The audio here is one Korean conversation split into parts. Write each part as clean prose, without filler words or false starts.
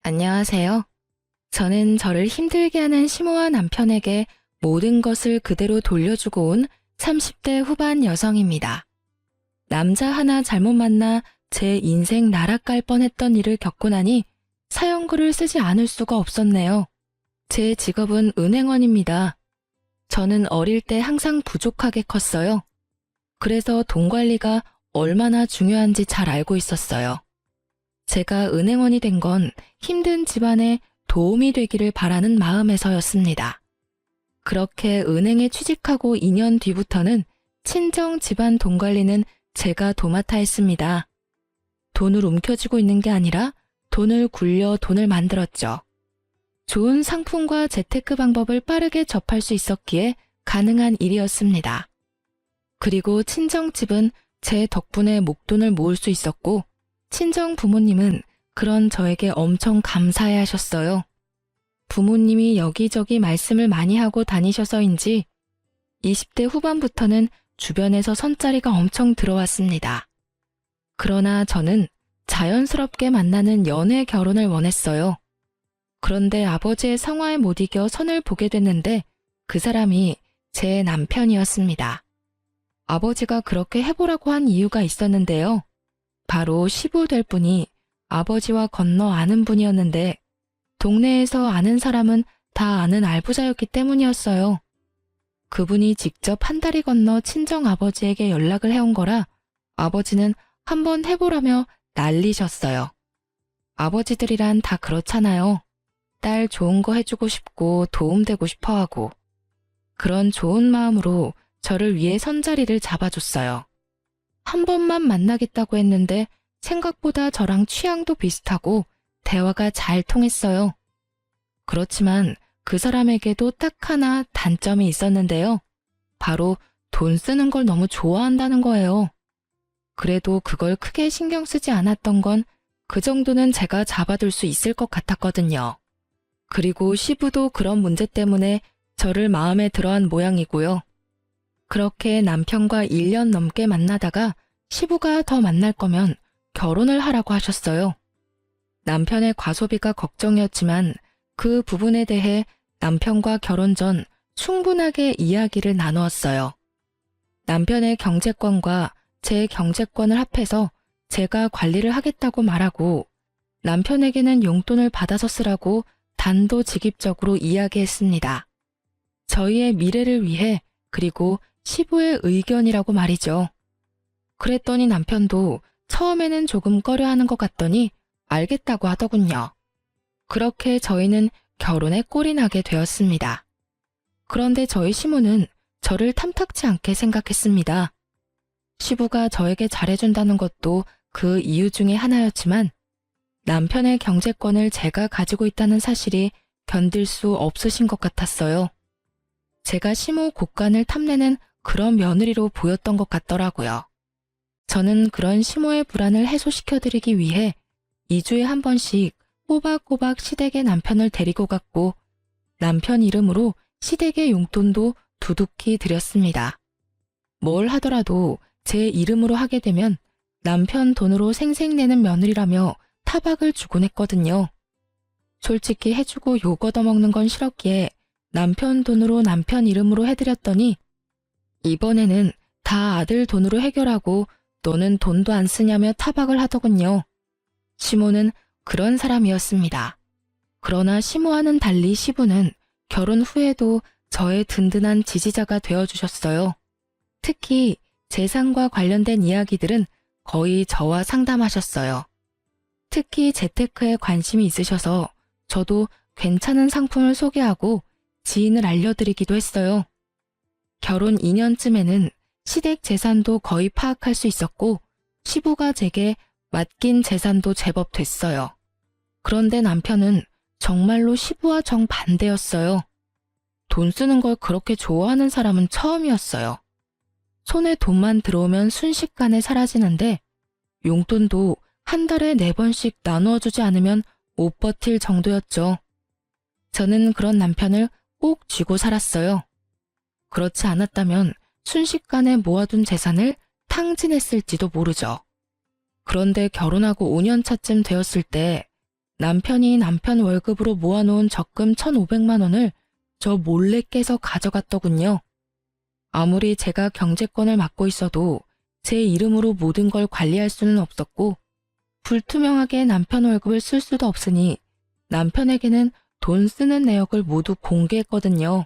안녕하세요. 저는 저를 힘들게 하는 시모와 남편에게 모든 것을 그대로 돌려주고 온 30대 후반 여성입니다. 남자 하나 잘못 만나 제 인생 날아갈 뻔했던 일을 겪고 나니 사연글을 쓰지 않을 수가 없었네요. 제 직업은 은행원입니다. 저는 어릴 때 항상 부족하게 컸어요. 그래서 돈 관리가 얼마나 중요한지 잘 알고 있었어요. 제가 은행원이 된 건 힘든 집안에 도움이 되기를 바라는 마음에서였습니다. 그렇게 은행에 취직하고 2년 뒤부터는 친정 집안 돈 관리는 제가 도맡아 했습니다. 돈을 움켜쥐고 있는 게 아니라 돈을 굴려 돈을 만들었죠. 좋은 상품과 재테크 방법을 빠르게 접할 수 있었기에 가능한 일이었습니다. 그리고 친정집은 제 덕분에 목돈을 모을 수 있었고 친정 부모님은 그런 저에게 엄청 감사해 하셨어요. 부모님이 여기저기 말씀을 많이 하고 다니셔서인지 20대 후반부터는 주변에서 선자리가 엄청 들어왔습니다. 그러나 저는 자연스럽게 만나는 연애 결혼을 원했어요. 그런데 아버지의 성화에 못 이겨 선을 보게 됐는데 그 사람이 제 남편이었습니다. 아버지가 그렇게 해보라고 한 이유가 있었는데요. 바로 시부 될 분이 아버지와 건너 아는 분이었는데 동네에서 아는 사람은 다 아는 알부자였기 때문이었어요. 그분이 직접 한 다리 건너 친정 아버지에게 연락을 해온 거라 아버지는 한번 해보라며 난리셨어요. 아버지들이란 다 그렇잖아요. 딸 좋은 거 해주고 싶고 도움되고 싶어 하고. 그런 좋은 마음으로 저를 위해 선자리를 잡아줬어요. 한 번만 만나겠다고 했는데 생각보다 저랑 취향도 비슷하고 대화가 잘 통했어요. 그렇지만 그 사람에게도 딱 하나 단점이 있었는데요. 바로 돈 쓰는 걸 너무 좋아한다는 거예요. 그래도 그걸 크게 신경 쓰지 않았던 건 그 정도는 제가 잡아둘 수 있을 것 같았거든요. 그리고 시부도 그런 문제 때문에 저를 마음에 들어한 모양이고요. 그렇게 남편과 1년 넘게 만나다가 시부가 더 만날 거면 결혼을 하라고 하셨어요. 남편의 과소비가 걱정이었지만 그 부분에 대해 남편과 결혼 전 충분하게 이야기를 나누었어요. 남편의 경제권과 제 경제권을 합해서 제가 관리를 하겠다고 말하고 남편에게는 용돈을 받아서 쓰라고 단도직입적으로 이야기했습니다. 저희의 미래를 위해 그리고 시부의 의견이라고 말이죠. 그랬더니 남편도 처음에는 조금 꺼려하는 것 같더니 알겠다고 하더군요. 그렇게 저희는 결혼에 꼴이 나게 되었습니다. 그런데 저희 시부는 저를 탐탁치 않게 생각했습니다. 시부가 저에게 잘해준다는 것도 그 이유 중에 하나였지만 남편의 경제권을 제가 가지고 있다는 사실이 견딜 수 없으신 것 같았어요. 제가 시모 곳간을 탐내는 그런 며느리로 보였던 것 같더라고요. 저는 그런 시모의 불안을 해소시켜드리기 위해 2주에 한 번씩 꼬박꼬박 시댁에 남편을 데리고 갔고 남편 이름으로 시댁의 용돈도 두둑히 드렸습니다. 뭘 하더라도 제 이름으로 하게 되면 남편 돈으로 생색내는 며느리라며 타박을 주곤 했거든요. 솔직히 해주고 욕 얻어먹는 건 싫었기에 남편 돈으로 남편 이름으로 해드렸더니 이번에는 다 아들 돈으로 해결하고 너는 돈도 안 쓰냐며 타박을 하더군요. 시모는 그런 사람이었습니다. 그러나 시모와는 달리 시부는 결혼 후에도 저의 든든한 지지자가 되어주셨어요. 특히 재산과 관련된 이야기들은 거의 저와 상담하셨어요. 특히 재테크에 관심이 있으셔서 저도 괜찮은 상품을 소개하고 지인을 알려드리기도 했어요. 결혼 2년쯤에는 시댁 재산도 거의 파악할 수 있었고 시부가 제게 맡긴 재산도 제법 됐어요. 그런데 남편은 정말로 시부와 정반대였어요. 돈 쓰는 걸 그렇게 좋아하는 사람은 처음이었어요. 손에 돈만 들어오면 순식간에 사라지는데 용돈도 한 달에 4번씩 나누어 주지 않으면 못 버틸 정도였죠. 저는 그런 남편을 꼭 쥐고 살았어요. 그렇지 않았다면 순식간에 모아둔 재산을 탕진했을지도 모르죠. 그런데 결혼하고 5년 차쯤 되었을 때 남편이 남편 월급으로 모아놓은 적금 1,500만 원을 저 몰래 깨서 가져갔더군요. 아무리 제가 경제권을 맡고 있어도 제 이름으로 모든 걸 관리할 수는 없었고 불투명하게 남편 월급을 쓸 수도 없으니 남편에게는 돈 쓰는 내역을 모두 공개했거든요.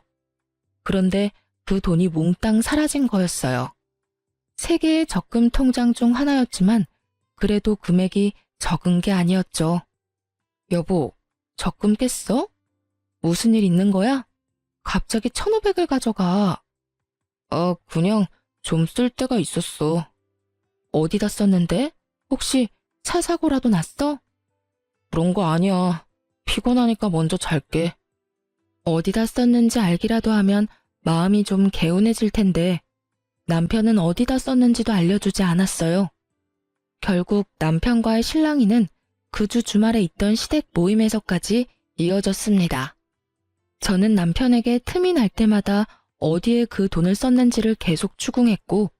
그런데 그 돈이 몽땅 사라진 거였어요. 3개의 적금 통장 중 하나였지만 그래도 금액이 적은 게 아니었죠. 여보, 적금 깼어? 무슨 일 있는 거야? 갑자기 1,500을 가져가. 그냥 좀 쓸 데가 있었어. 어디다 썼는데? 혹시 차 사고라도 났어? 그런 거 아니야. 피곤하니까 먼저 잘게. 어디다 썼는지 알기라도 하면 마음이 좀 개운해질 텐데 남편은 어디다 썼는지도 알려주지 않았어요. 결국 남편과의 실랑이는 그 주 주말에 있던 시댁 모임에서까지 이어졌습니다. 저는 남편에게 틈이 날 때마다 어디에 그 돈을 썼는지를 계속 추궁했고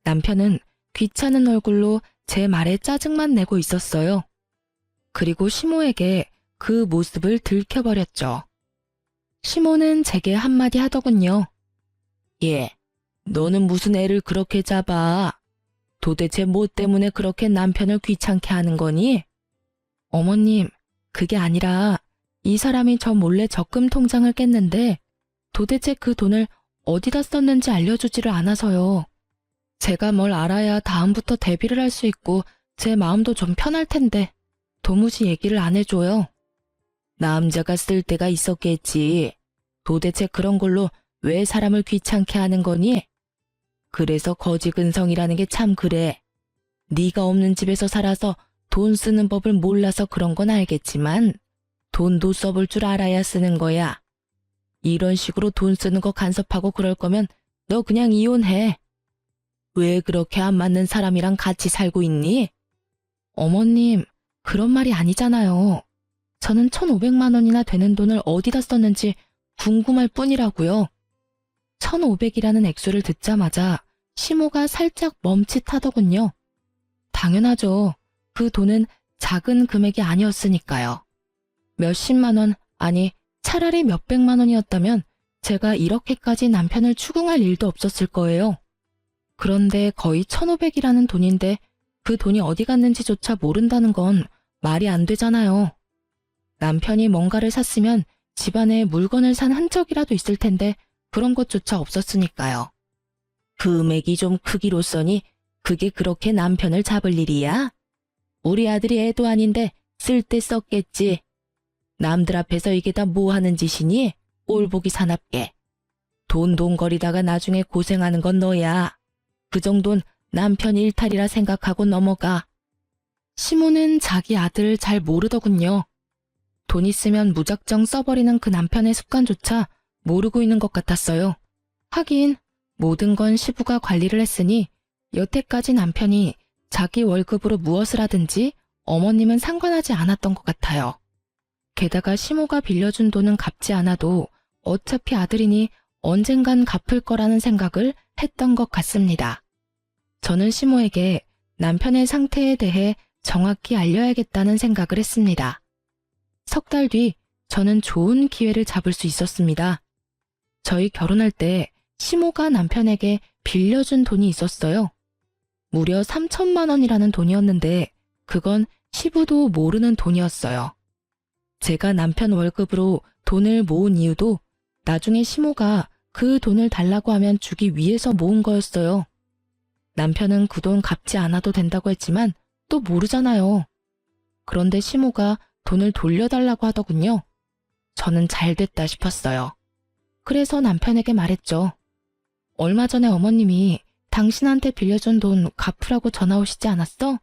남편은 귀찮은 얼굴로 제 말에 짜증만 내고 있었어요. 그리고 시모에게 그 모습을 들켜버렸죠. 시모는 제게 한마디 하더군요. 얘, 너는 무슨 애를 그렇게 잡아? 도대체 뭐 때문에 그렇게 남편을 귀찮게 하는 거니? 어머님, 그게 아니라 이 사람이 저 몰래 적금 통장을 깼는데 도대체 그 돈을 어디다 썼는지 알려주지를 않아서요. 제가 뭘 알아야 다음부터 대비를 할 수 있고 제 마음도 좀 편할 텐데 도무지 얘기를 안 해줘요. 남자가 쓸 데가 있었겠지. 도대체 그런 걸로 왜 사람을 귀찮게 하는 거니? 그래서 거지근성이라는 게 참 그래. 네가 없는 집에서 살아서 돈 쓰는 법을 몰라서 그런 건 알겠지만 돈도 써볼 줄 알아야 쓰는 거야. 이런 식으로 돈 쓰는 거 간섭하고 그럴 거면 너 그냥 이혼해. 왜 그렇게 안 맞는 사람이랑 같이 살고 있니? 어머님, 그런 말이 아니잖아요. 저는 1,500만 원이나 되는 돈을 어디다 썼는지 궁금할 뿐이라고요. 1,500이라는 액수를 듣자마자 시모가 살짝 멈칫하더군요. 당연하죠. 그 돈은 작은 금액이 아니었으니까요. 몇십만 원, 아니 차라리 몇백만 원이었다면 제가 이렇게까지 남편을 추궁할 일도 없었을 거예요. 그런데 거의 1,500이라는 돈인데 그 돈이 어디 갔는지조차 모른다는 건 말이 안 되잖아요. 남편이 뭔가를 샀으면 집안에 물건을 산 흔적이라도 있을 텐데 그런 것조차 없었으니까요. 금액이 좀 크기로써니 그게 그렇게 남편을 잡을 일이야? 우리 아들이 애도 아닌데 쓸 때 썼겠지. 남들 앞에서 이게 다 뭐 하는 짓이니? 꼴보기 사납게. 돈돈거리다가 나중에 고생하는 건 너야. 그 정도는 남편 일탈이라 생각하고 넘어가. 시모는 자기 아들을 잘 모르더군요. 돈 있으면 무작정 써버리는 그 남편의 습관조차 모르고 있는 것 같았어요. 하긴 모든 건 시부가 관리를 했으니 여태까지 남편이 자기 월급으로 무엇을 하든지 어머님은 상관하지 않았던 것 같아요. 게다가 시모가 빌려준 돈은 갚지 않아도 어차피 아들이니 언젠간 갚을 거라는 생각을 했던 것 같습니다. 저는 시모에게 남편의 상태에 대해 정확히 알려야겠다는 생각을 했습니다. 석 달 뒤 저는 좋은 기회를 잡을 수 있었습니다. 저희 결혼할 때 시모가 남편에게 빌려준 돈이 있었어요. 무려 3천만 원이라는 돈이었는데 그건 시부도 모르는 돈이었어요. 제가 남편 월급으로 돈을 모은 이유도 나중에 시모가 그 돈을 달라고 하면 주기 위해서 모은 거였어요. 남편은 그 돈 갚지 않아도 된다고 했지만 또 모르잖아요. 그런데 시모가 돈을 돌려달라고 하더군요. 저는 잘 됐다 싶었어요. 그래서 남편에게 말했죠. 얼마 전에 어머님이 당신한테 빌려준 돈 갚으라고 전화 오시지 않았어?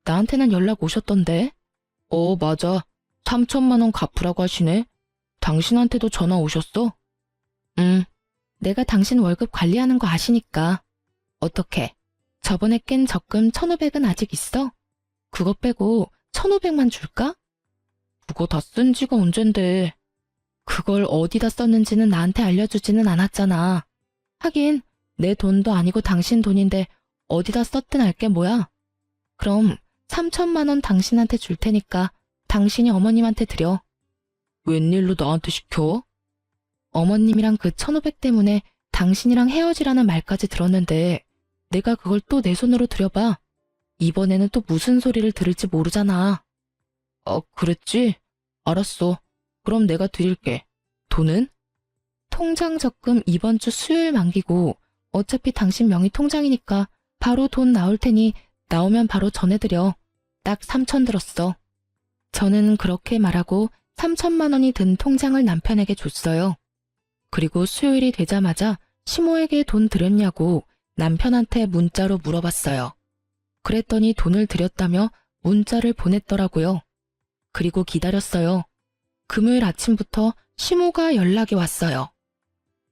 나한테는 연락 오셨던데. 맞아. 3천만 원 갚으라고 하시네. 당신한테도 전화 오셨어? 내가 당신 월급 관리하는 거 아시니까. 어떻게? 저번에 깬 적금 1,500은 아직 있어? 그거 빼고 1,500만 줄까? 그거 다 쓴 지가 언젠데. 그걸 어디다 썼는지는 나한테 알려주지는 않았잖아. 하긴 내 돈도 아니고 당신 돈인데 어디다 썼든 알게 뭐야. 그럼 3천만 원 당신한테 줄 테니까 당신이 어머님한테 드려. 웬일로 나한테 시켜? 어머님이랑 그 1,500 때문에 당신이랑 헤어지라는 말까지 들었는데 내가 그걸 또 내 손으로 들여봐. 이번에는 또 무슨 소리를 들을지 모르잖아. 그랬지? 알았어. 그럼 내가 드릴게. 돈은? 통장 적금 이번 주 수요일 만기고 어차피 당신 명의 통장이니까 바로 돈 나올 테니 나오면 바로 전해드려. 딱 3천 들었어. 저는 그렇게 말하고 3천만 원이 든 통장을 남편에게 줬어요. 그리고 수요일이 되자마자 시모에게 돈 드렸냐고 남편한테 문자로 물어봤어요. 그랬더니 돈을 드렸다며 문자를 보냈더라고요. 그리고 기다렸어요. 금요일 아침부터 시모가 연락이 왔어요.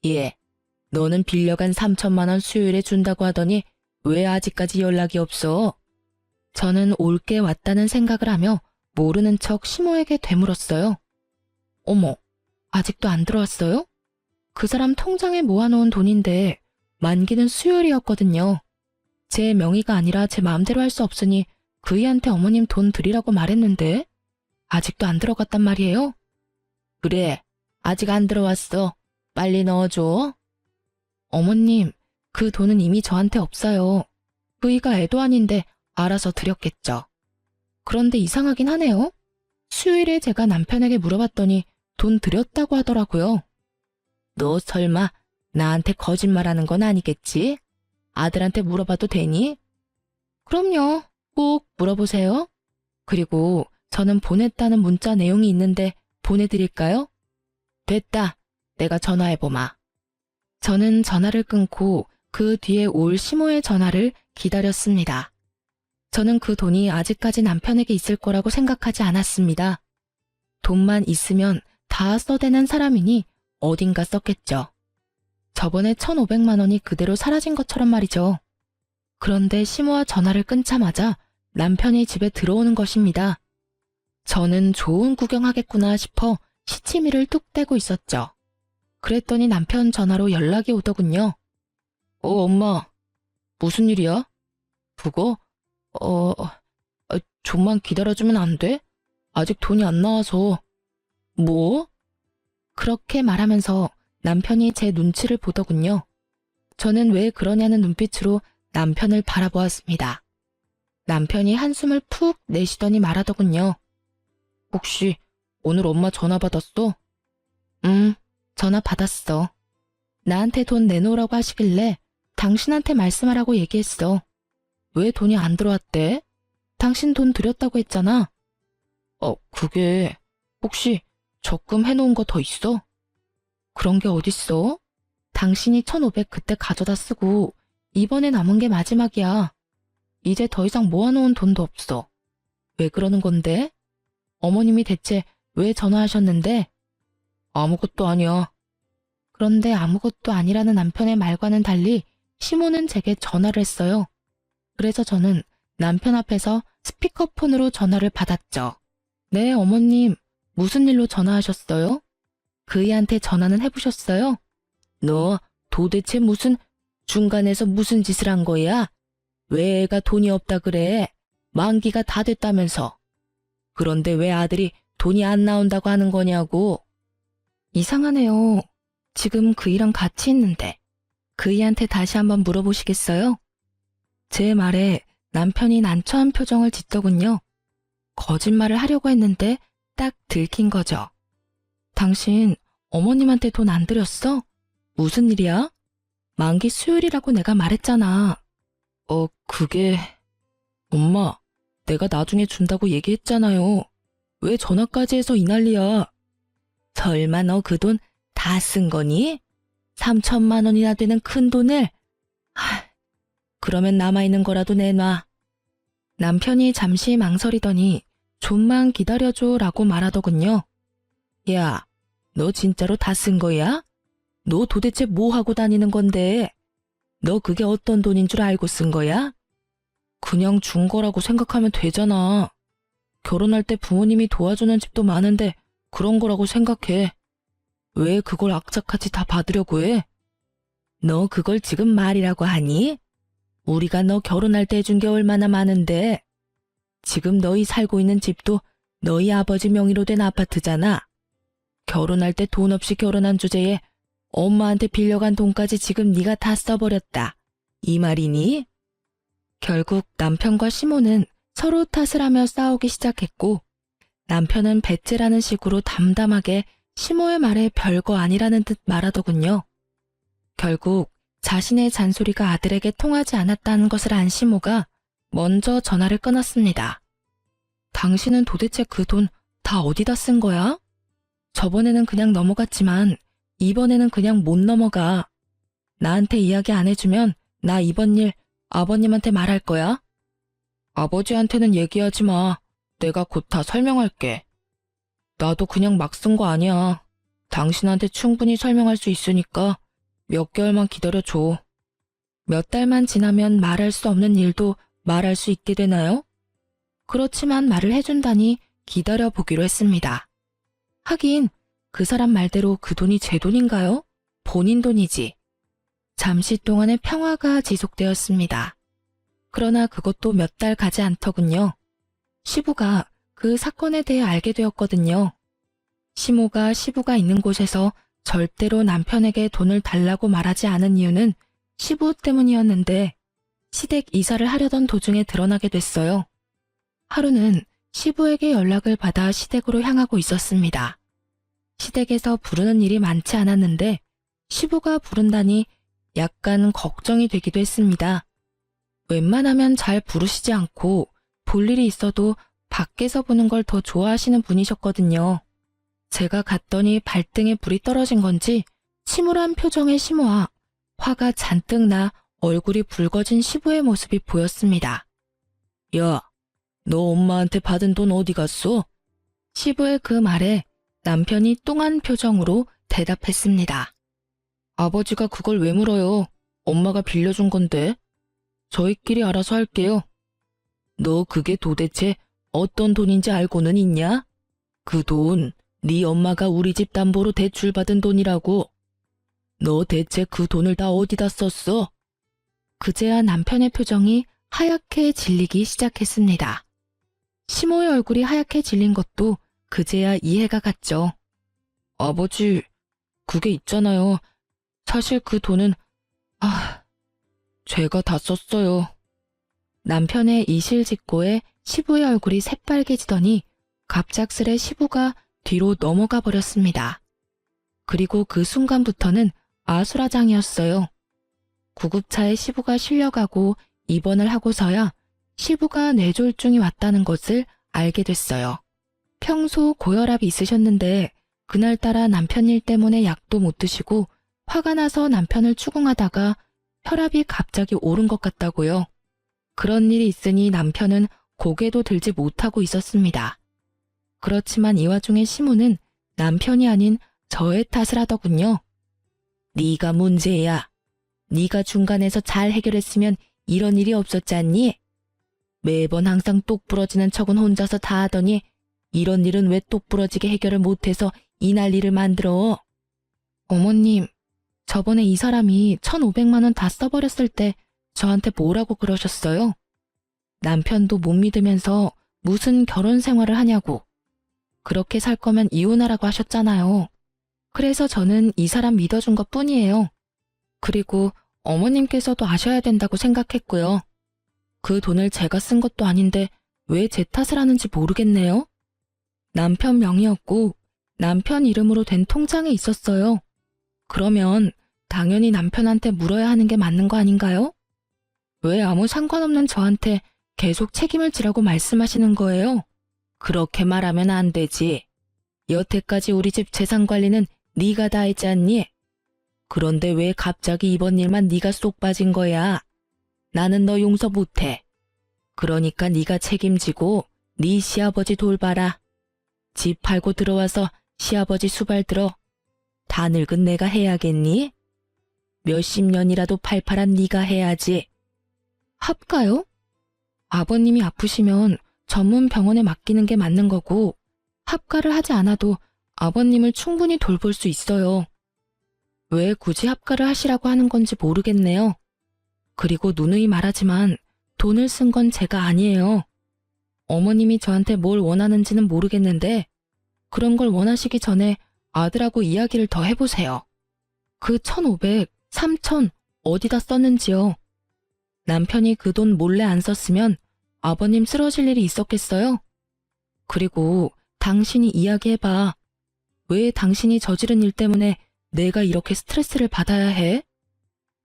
예, 너는 빌려간 3천만 원 수요일에 준다고 하더니 왜 아직까지 연락이 없어? 저는 올게 왔다는 생각을 하며 모르는 척 시모에게 되물었어요. 어머, 아직도 안 들어왔어요? 그 사람 통장에 모아놓은 돈인데 만기는 수요일이었거든요. 제 명의가 아니라 제 마음대로 할 수 없으니 그이한테 어머님 돈 드리라고 말했는데 아직도 안 들어갔단 말이에요? 그래, 아직 안 들어왔어. 빨리 넣어줘. 어머님, 그 돈은 이미 저한테 없어요. 그이가 애도 아닌데 알아서 드렸겠죠. 그런데 이상하긴 하네요. 수요일에 제가 남편에게 물어봤더니 돈 드렸다고 하더라고요. 너 설마 나한테 거짓말하는 건 아니겠지? 아들한테 물어봐도 되니? 그럼요. 꼭 물어보세요. 그리고 저는 보냈다는 문자 내용이 있는데 보내드릴까요? 됐다. 내가 전화해보마. 저는 전화를 끊고 그 뒤에 올 시모의 전화를 기다렸습니다. 저는 그 돈이 아직까지 남편에게 있을 거라고 생각하지 않았습니다. 돈만 있으면 다 써대는 사람이니 어딘가 썼겠죠. 저번에 1,500만 원이 그대로 사라진 것처럼 말이죠. 그런데 시모와 전화를 끊자마자 남편이 집에 들어오는 것입니다. 저는 좋은 구경하겠구나 싶어 시치미를 뚝 떼고 있었죠. 그랬더니 남편 전화로 연락이 오더군요. 엄마. 무슨 일이야? 그거? 좀만 기다려주면 안 돼? 아직 돈이 안 나와서. 뭐? 그렇게 말하면서 남편이 제 눈치를 보더군요. 저는 왜 그러냐는 눈빛으로 남편을 바라보았습니다. 남편이 한숨을 푹 내쉬더니 말하더군요. 혹시 오늘 엄마 전화 받았어? 전화 받았어. 나한테 돈 내놓으라고 하시길래 당신한테 말씀하라고 얘기했어. 왜 돈이 안 들어왔대? 당신 돈 드렸다고 했잖아. 그게 혹시 적금 해놓은 거 더 있어? 그런 게 어딨어? 당신이 1,500 그때 가져다 쓰고 이번에 남은 게 마지막이야. 이제 더 이상 모아놓은 돈도 없어. 왜 그러는 건데? 어머님이 대체 왜 전화하셨는데? 아무것도 아니야. 그런데 아무것도 아니라는 남편의 말과는 달리 시모는 제게 전화를 했어요. 그래서 저는 남편 앞에서 스피커폰으로 전화를 받았죠. 네, 어머님. 무슨 일로 전화하셨어요? 그이한테 전화는 해보셨어요? 너 도대체 중간에서 무슨 짓을 한 거야? 왜 애가 돈이 없다 그래? 만기가 다 됐다면서. 그런데 왜 아들이 돈이 안 나온다고 하는 거냐고. 이상하네요. 지금 그이랑 같이 있는데. 그이한테 다시 한번 물어보시겠어요? 제 말에 남편이 난처한 표정을 짓더군요. 거짓말을 하려고 했는데 딱 들킨 거죠. 당신 어머님한테 돈 안 드렸어? 무슨 일이야? 만기 수요일이라고 내가 말했잖아. 그게... 엄마, 내가 나중에 준다고 얘기했잖아요. 왜 전화까지 해서 이 난리야? 설마 너 그 돈 다 쓴 거니? 3천만 원이나 되는 큰 돈을? 그러면 남아있는 거라도 내놔. 남편이 잠시 망설이더니 좀만 기다려줘 라고 말하더군요. 야, 너 진짜로 다 쓴 거야? 너 도대체 뭐 하고 다니는 건데? 너 그게 어떤 돈인 줄 알고 쓴 거야? 그냥 준 거라고 생각하면 되잖아. 결혼할 때 부모님이 도와주는 집도 많은데 그런 거라고 생각해. 왜 그걸 악착같이 다 받으려고 해? 너 그걸 지금 말이라고 하니? 우리가 너 결혼할 때 해준 게 얼마나 많은데. 지금 너희 살고 있는 집도 너희 아버지 명의로 된 아파트잖아. 결혼할 때 돈 없이 결혼한 주제에 엄마한테 빌려간 돈까지 지금 네가 다 써버렸다. 이 말이니? 결국 남편과 시모는 서로 탓을 하며 싸우기 시작했고 남편은 배째라는 식으로 담담하게 시모의 말에 별거 아니라는 듯 말하더군요. 결국 자신의 잔소리가 아들에게 통하지 않았다는 것을 안 시모가 먼저 전화를 끊었습니다. 당신은 도대체 그 돈 다 어디다 쓴 거야? 저번에는 그냥 넘어갔지만 이번에는 그냥 못 넘어가. 나한테 이야기 안 해주면 나 이번 일 아버님한테 말할 거야. 아버지한테는 얘기하지 마. 내가 곧 다 설명할게. 나도 그냥 막 쓴 거 아니야. 당신한테 충분히 설명할 수 있으니까 몇 개월만 기다려줘. 몇 달만 지나면 말할 수 없는 일도 말할 수 있게 되나요? 그렇지만 말을 해준다니 기다려보기로 했습니다. 하긴 그 사람 말대로 그 돈이 제 돈인가요? 본인 돈이지. 잠시 동안의 평화가 지속되었습니다. 그러나 그것도 몇 달 가지 않더군요. 시부가 그 사건에 대해 알게 되었거든요. 시모가 시부가 있는 곳에서 절대로 남편에게 돈을 달라고 말하지 않은 이유는 시부 때문이었는데 시댁 이사를 하려던 도중에 드러나게 됐어요. 하루는 시부에게 연락을 받아 시댁으로 향하고 있었습니다. 시댁에서 부르는 일이 많지 않았는데 시부가 부른다니 약간 걱정이 되기도 했습니다. 웬만하면 잘 부르시지 않고 볼 일이 있어도 밖에서 보는 걸 더 좋아하시는 분이셨거든요. 제가 갔더니 발등에 불이 떨어진 건지 침울한 표정의 시모와 화가 잔뜩 나 얼굴이 붉어진 시부의 모습이 보였습니다. 야, 너 엄마한테 받은 돈 어디 갔어? 시부의 그 말에 남편이 뚱한 표정으로 대답했습니다. 아버지가 그걸 왜 물어요? 엄마가 빌려준 건데. 저희끼리 알아서 할게요. 너 그게 도대체 어떤 돈인지 알고는 있냐? 그 돈, 네 엄마가 우리 집 담보로 대출받은 돈이라고. 너 대체 그 돈을 다 어디다 썼어? 그제야 남편의 표정이 하얗게 질리기 시작했습니다. 시모의 얼굴이 하얗게 질린 것도 그제야 이해가 갔죠. 아버지, 그게 있잖아요. 사실 그 돈은, 제가 다 썼어요. 남편의 이실직고에 시부의 얼굴이 새빨개지더니 갑작스레 시부가 뒤로 넘어가 버렸습니다. 그리고 그 순간부터는 아수라장이었어요. 구급차에 시부가 실려가고 입원을 하고서야 시부가 뇌졸중이 왔다는 것을 알게 됐어요. 평소 고혈압이 있으셨는데 그날따라 남편 일 때문에 약도 못 드시고 화가 나서 남편을 추궁하다가 혈압이 갑자기 오른 것 같다고요. 그런 일이 있으니 남편은 고개도 들지 못하고 있었습니다. 그렇지만 이 와중에 시모는 남편이 아닌 저의 탓을 하더군요. 네가 문제야. 네가 중간에서 잘 해결했으면 이런 일이 없었지 않니? 매번 항상 똑 부러지는 척은 혼자서 다 하더니 이런 일은 왜 똑 부러지게 해결을 못해서 이 난리를 만들어? 어머님, 저번에 이 사람이 1,500만 원 다 써버렸을 때 저한테 뭐라고 그러셨어요? 남편도 못 믿으면서 무슨 결혼 생활을 하냐고. 그렇게 살 거면 이혼하라고 하셨잖아요. 그래서 저는 이 사람 믿어준 것 뿐이에요. 그리고 어머님께서도 아셔야 된다고 생각했고요. 그 돈을 제가 쓴 것도 아닌데 왜 제 탓을 하는지 모르겠네요. 남편 명의였고 남편 이름으로 된 통장에 있었어요. 그러면 당연히 남편한테 물어야 하는 게 맞는 거 아닌가요? 왜 아무 상관없는 저한테 계속 책임을 지라고 말씀하시는 거예요? 그렇게 말하면 안 되지. 여태까지 우리 집 재산 관리는 네가 다 했지 않니? 그런데 왜 갑자기 이번 일만 네가 쏙 빠진 거야? 나는 너 용서 못해. 그러니까 네가 책임지고 네 시아버지 돌봐라. 집 팔고 들어와서 시아버지 수발 들어. 다 늙은 내가 해야겠니? 몇십 년이라도 팔팔한 네가 해야지. 합가요? 아버님이 아프시면 전문 병원에 맡기는 게 맞는 거고 합가를 하지 않아도 아버님을 충분히 돌볼 수 있어요. 왜 굳이 합가를 하시라고 하는 건지 모르겠네요. 그리고 누누이 말하지만 돈을 쓴 건 제가 아니에요. 어머님이 저한테 뭘 원하는지는 모르겠는데 그런 걸 원하시기 전에 아들하고 이야기를 더 해보세요. 그 1,500, 3,000 어디다 썼는지요? 남편이 그 돈 몰래 안 썼으면 아버님 쓰러질 일이 있었겠어요? 그리고 당신이 이야기해봐. 왜 당신이 저지른 일 때문에 내가 이렇게 스트레스를 받아야 해?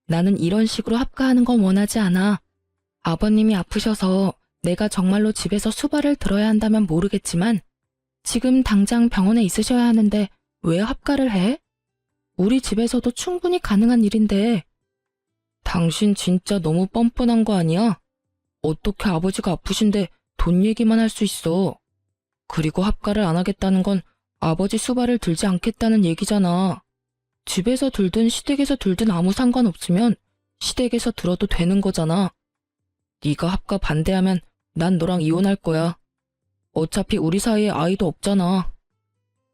나는 이런 식으로 합가하는 건 원하지 않아. 아버님이 아프셔서 내가 정말로 집에서 수발을 들어야 한다면 모르겠지만 지금 당장 병원에 있으셔야 하는데 왜 합가를 해? 우리 집에서도 충분히 가능한 일인데. 당신 진짜 너무 뻔뻔한 거 아니야? 어떻게 아버지가 아프신데 돈 얘기만 할 수 있어. 그리고 합가를 안 하겠다는 건 아버지 수발을 들지 않겠다는 얘기잖아. 집에서 들든 시댁에서 들든 아무 상관없으면 시댁에서 들어도 되는 거잖아. 네가 합가 반대하면 난 너랑 이혼할 거야. 어차피 우리 사이에 아이도 없잖아.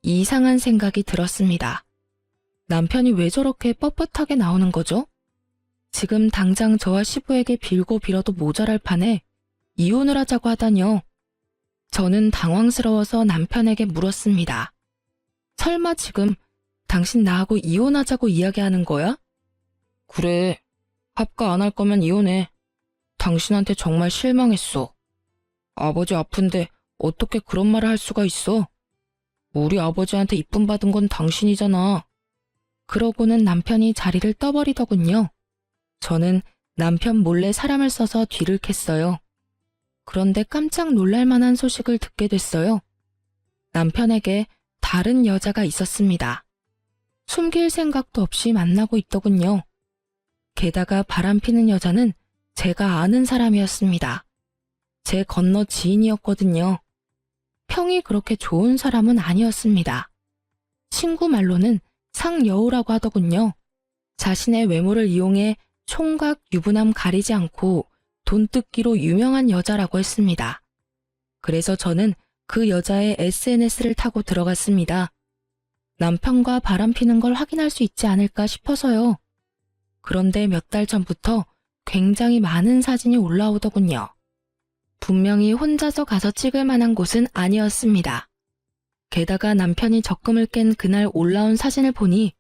이상한 생각이 들었습니다. 남편이 왜 저렇게 뻣뻣하게 나오는 거죠? 지금 당장 저와 시부에게 빌고 빌어도 모자랄 판에 이혼을 하자고 하다니요. 저는 당황스러워서 남편에게 물었습니다. 설마 지금 당신 나하고 이혼하자고 이야기하는 거야? 그래. 합가 안 할 거면 이혼해. 당신한테 정말 실망했어. 아버지 아픈데 어떻게 그런 말을 할 수가 있어? 우리 아버지한테 이쁨 받은 건 당신이잖아. 그러고는 남편이 자리를 떠버리더군요. 저는 남편 몰래 사람을 써서 뒤를 캤어요. 그런데 깜짝 놀랄 만한 소식을 듣게 됐어요. 남편에게 다른 여자가 있었습니다. 숨길 생각도 없이 만나고 있더군요. 게다가 바람피는 여자는 제가 아는 사람이었습니다. 제 건너 지인이었거든요. 평이 그렇게 좋은 사람은 아니었습니다. 친구 말로는 상여우라고 하더군요. 자신의 외모를 이용해 총각 유부남 가리지 않고 돈 뜯기로 유명한 여자라고 했습니다. 그래서 저는 그 여자의 SNS를 타고 들어갔습니다. 남편과 바람피는 걸 확인할 수 있지 않을까 싶어서요. 그런데 몇 달 전부터 굉장히 많은 사진이 올라오더군요. 분명히 혼자서 가서 찍을 만한 곳은 아니었습니다. 게다가 남편이 적금을 깬 그날 올라온 사진을 보니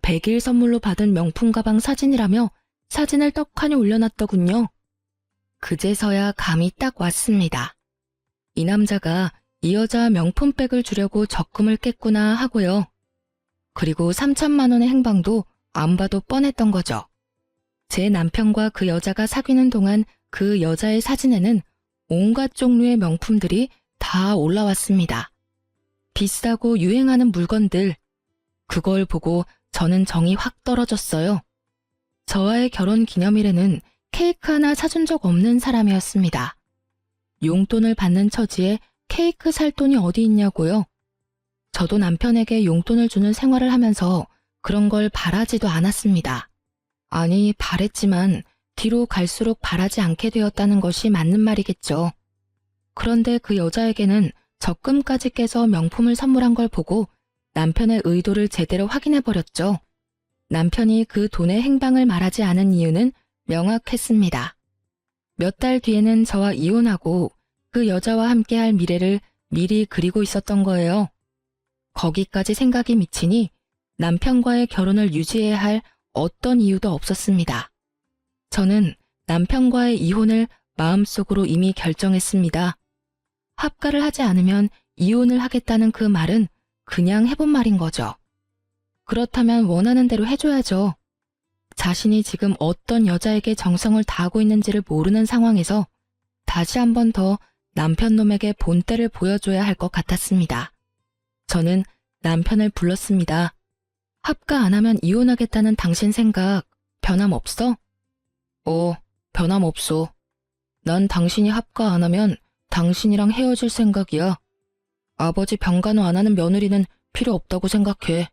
100일 선물로 받은 명품 가방 사진이라며 사진을 떡하니 올려놨더군요. 그제서야 감이 딱 왔습니다. 이 남자가 이 여자 명품백을 주려고 적금을 깼구나 하고요. 그리고 3천만 원의 행방도 안 봐도 뻔했던 거죠. 제 남편과 그 여자가 사귀는 동안 그 여자의 사진에는 온갖 종류의 명품들이 다 올라왔습니다. 비싸고 유행하는 물건들. 그걸 보고 저는 정이 확 떨어졌어요. 저와의 결혼 기념일에는 케이크 하나 사준 적 없는 사람이었습니다. 용돈을 받는 처지에 케이크 살 돈이 어디 있냐고요? 저도 남편에게 용돈을 주는 생활을 하면서 그런 걸 바라지도 않았습니다. 아니, 바랬지만 뒤로 갈수록 바라지 않게 되었다는 것이 맞는 말이겠죠. 그런데 그 여자에게는 적금까지 깨서 명품을 선물한 걸 보고 남편의 의도를 제대로 확인해버렸죠. 남편이 그 돈의 행방을 말하지 않은 이유는 명확했습니다. 몇 달 뒤에는 저와 이혼하고 그 여자와 함께할 미래를 미리 그리고 있었던 거예요. 거기까지 생각이 미치니 남편과의 결혼을 유지해야 할 어떤 이유도 없었습니다. 저는 남편과의 이혼을 마음속으로 이미 결정했습니다. 합가를 하지 않으면 이혼을 하겠다는 그 말은 그냥 해본 말인 거죠. 그렇다면 원하는 대로 해줘야죠. 자신이 지금 어떤 여자에게 정성을 다하고 있는지를 모르는 상황에서 다시 한 번 더 남편 놈에게 본때를 보여줘야 할 것 같았습니다. 저는 남편을 불렀습니다. 합가 안 하면 이혼하겠다는 당신 생각 변함없어? 변함없어. 난 당신이 합가 안 하면 당신이랑 헤어질 생각이야. 아버지 병간호 안 하는 며느리는 필요 없다고 생각해.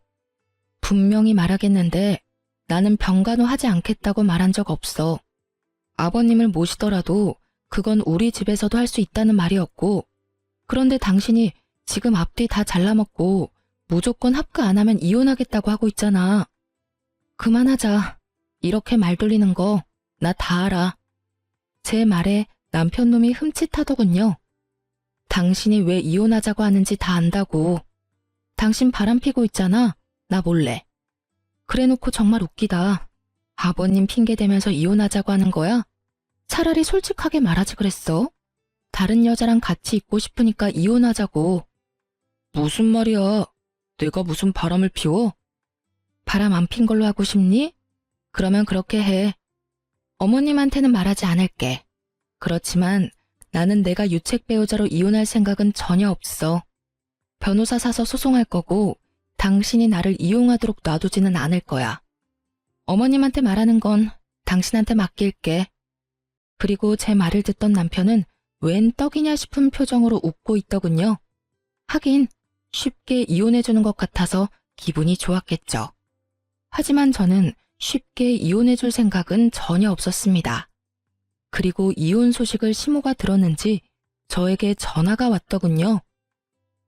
분명히 말하겠는데 나는 병간호 하지 않겠다고 말한 적 없어. 아버님을 모시더라도 그건 우리 집에서도 할 수 있다는 말이었고, 그런데 당신이 지금 앞뒤 다 잘라먹고 무조건 합가 안 하면 이혼하겠다고 하고 있잖아. 그만하자. 이렇게 말 돌리는 거 나 다 알아. 제 말에 남편 놈이 흠칫하더군요. 당신이 왜 이혼하자고 하는지 다 안다고. 당신 바람 피고 있잖아. 나 몰래. 그래놓고 정말 웃기다. 아버님 핑계 대면서 이혼하자고 하는 거야? 차라리 솔직하게 말하지 그랬어. 다른 여자랑 같이 있고 싶으니까 이혼하자고. 무슨 말이야? 내가 무슨 바람을 피워? 바람 안 핀 걸로 하고 싶니? 그러면 그렇게 해. 어머님한테는 말하지 않을게. 그렇지만 나는 내가 유책 배우자로 이혼할 생각은 전혀 없어. 변호사 사서 소송할 거고 당신이 나를 이용하도록 놔두지는 않을 거야. 어머님한테 말하는 건 당신한테 맡길게. 그리고 제 말을 듣던 남편은 웬 떡이냐 싶은 표정으로 웃고 있더군요. 하긴 쉽게 이혼해주는 것 같아서 기분이 좋았겠죠. 하지만 저는 쉽게 이혼해줄 생각은 전혀 없었습니다. 그리고 이혼 소식을 시모가 들었는지 저에게 전화가 왔더군요.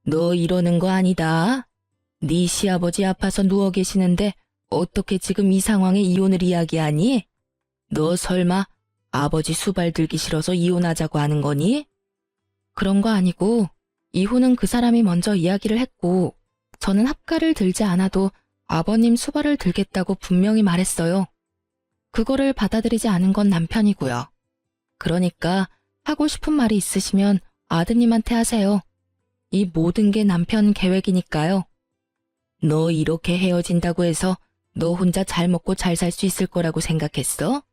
너 이러는 거 아니다. 네 시아버지 아파서 누워 계시는데 어떻게 지금 이 상황에 이혼을 이야기하니? 너 설마 아버지 수발 들기 싫어서 이혼하자고 하는 거니? 그런 거 아니고 이혼은 그 사람이 먼저 이야기를 했고 저는 합가를 들지 않아도 아버님 수발을 들겠다고 분명히 말했어요. 그거를 받아들이지 않은 건 남편이고요. 그러니까 하고 싶은 말이 있으시면 아드님한테 하세요. 이 모든 게 남편 계획이니까요. 너 이렇게 헤어진다고 해서 너 혼자 잘 먹고 잘 살 수 있을 거라고 생각했어?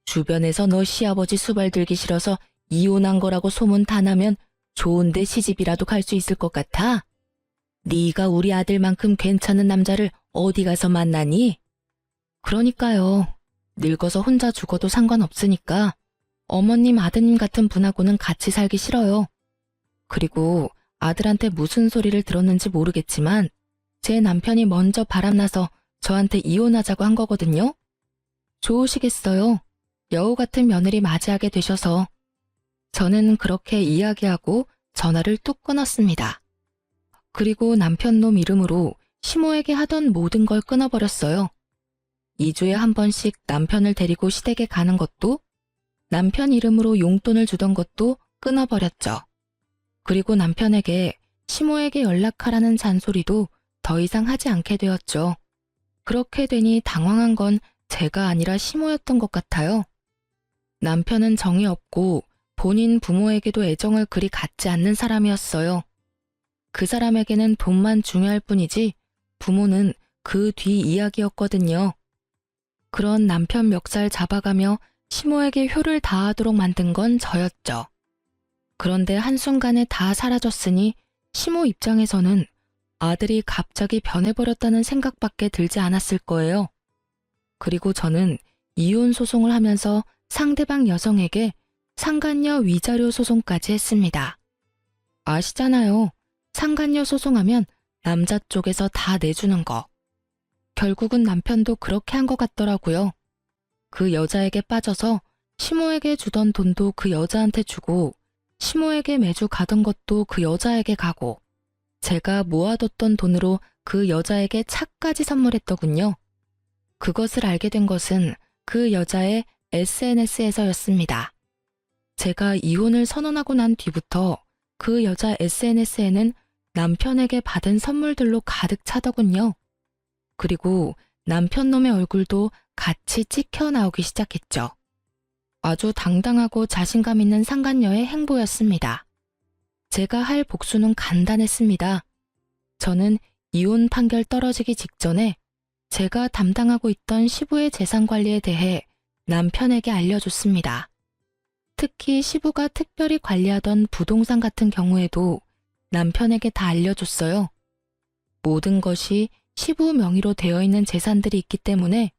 주변에서 너 시아버지 수발 들기 싫어서 이혼한 거라고 소문 다 나면 좋은데 시집이라도 갈 수 있을 것 같아? 네가 우리 아들만큼 괜찮은 남자를 어디 가서 만나니? 그러니까요. 늙어서 혼자 죽어도 상관없으니까 어머님 아드님 같은 분하고는 같이 살기 싫어요. 그리고 아들한테 무슨 소리를 들었는지 모르겠지만 제 남편이 먼저 바람나서 저한테 이혼하자고 한 거거든요. 좋으시겠어요. 여우 같은 며느리 맞이하게 되셔서. 저는 그렇게 이야기하고 전화를 뚝 끊었습니다. 그리고 남편 놈 이름으로 시모에게 하던 모든 걸 끊어버렸어요. 2주에 한 번씩 남편을 데리고 시댁에 가는 것도, 남편 이름으로 용돈을 주던 것도 끊어버렸죠. 그리고 남편에게 시모에게 연락하라는 잔소리도 더 이상 하지 않게 되었죠. 그렇게 되니 당황한 건 제가 아니라 시모였던 것 같아요. 남편은 정이 없고 본인 부모에게도 애정을 그리 갖지 않는 사람이었어요. 그 사람에게는 돈만 중요할 뿐이지 부모는 그 뒤 이야기였거든요. 그런 남편 멱살 잡아가며 시모에게 효를 다하도록 만든 건 저였죠. 그런데 한순간에 다 사라졌으니 시모 입장에서는 아들이 갑자기 변해버렸다는 생각밖에 들지 않았을 거예요. 그리고 저는 이혼 소송을 하면서 상대방 여성에게 상간녀 위자료 소송까지 했습니다. 아시잖아요. 상간녀 소송하면 남자 쪽에서 다 내주는 거. 결국은 남편도 그렇게 한 것 같더라고요. 그 여자에게 빠져서 시모에게 주던 돈도 그 여자한테 주고 시모에게 매주 가던 것도 그 여자에게 가고 제가 모아뒀던 돈으로 그 여자에게 차까지 선물했더군요. 그것을 알게 된 것은 그 여자의 SNS에서였습니다. 제가 이혼을 선언하고 난 뒤부터 그 여자 SNS에는 남편에게 받은 선물들로 가득 차더군요. 그리고 남편 놈의 얼굴도 같이 찍혀 나오기 시작했죠. 아주 당당하고 자신감 있는 상간녀의 행보였습니다. 제가 할 복수는 간단했습니다. 저는 이혼 판결 떨어지기 직전에 제가 담당하고 있던 시부의 재산 관리에 대해 남편에게 알려줬습니다. 특히 시부가 특별히 관리하던 부동산 같은 경우에도 남편에게 다 알려줬어요. 모든 것이 시부 명의로 되어 있는 재산들이 있기 때문에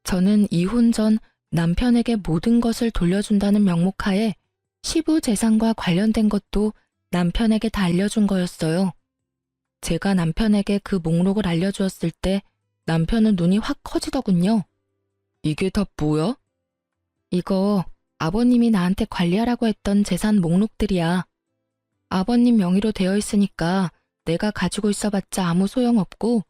저는 이혼 전 남편에게 모든 것을 돌려준다는 명목하에 시부 재산과 관련된 것도 남편에게 다 알려준 거였어요. 제가 남편에게 그 목록을 알려주었을 때 남편은 눈이 확 커지더군요. 이게 다 뭐야? 이거 아버님이 나한테 관리하라고 했던 재산 목록들이야. 아버님 명의로 되어 있으니까 내가 가지고 있어봤자 아무 소용없고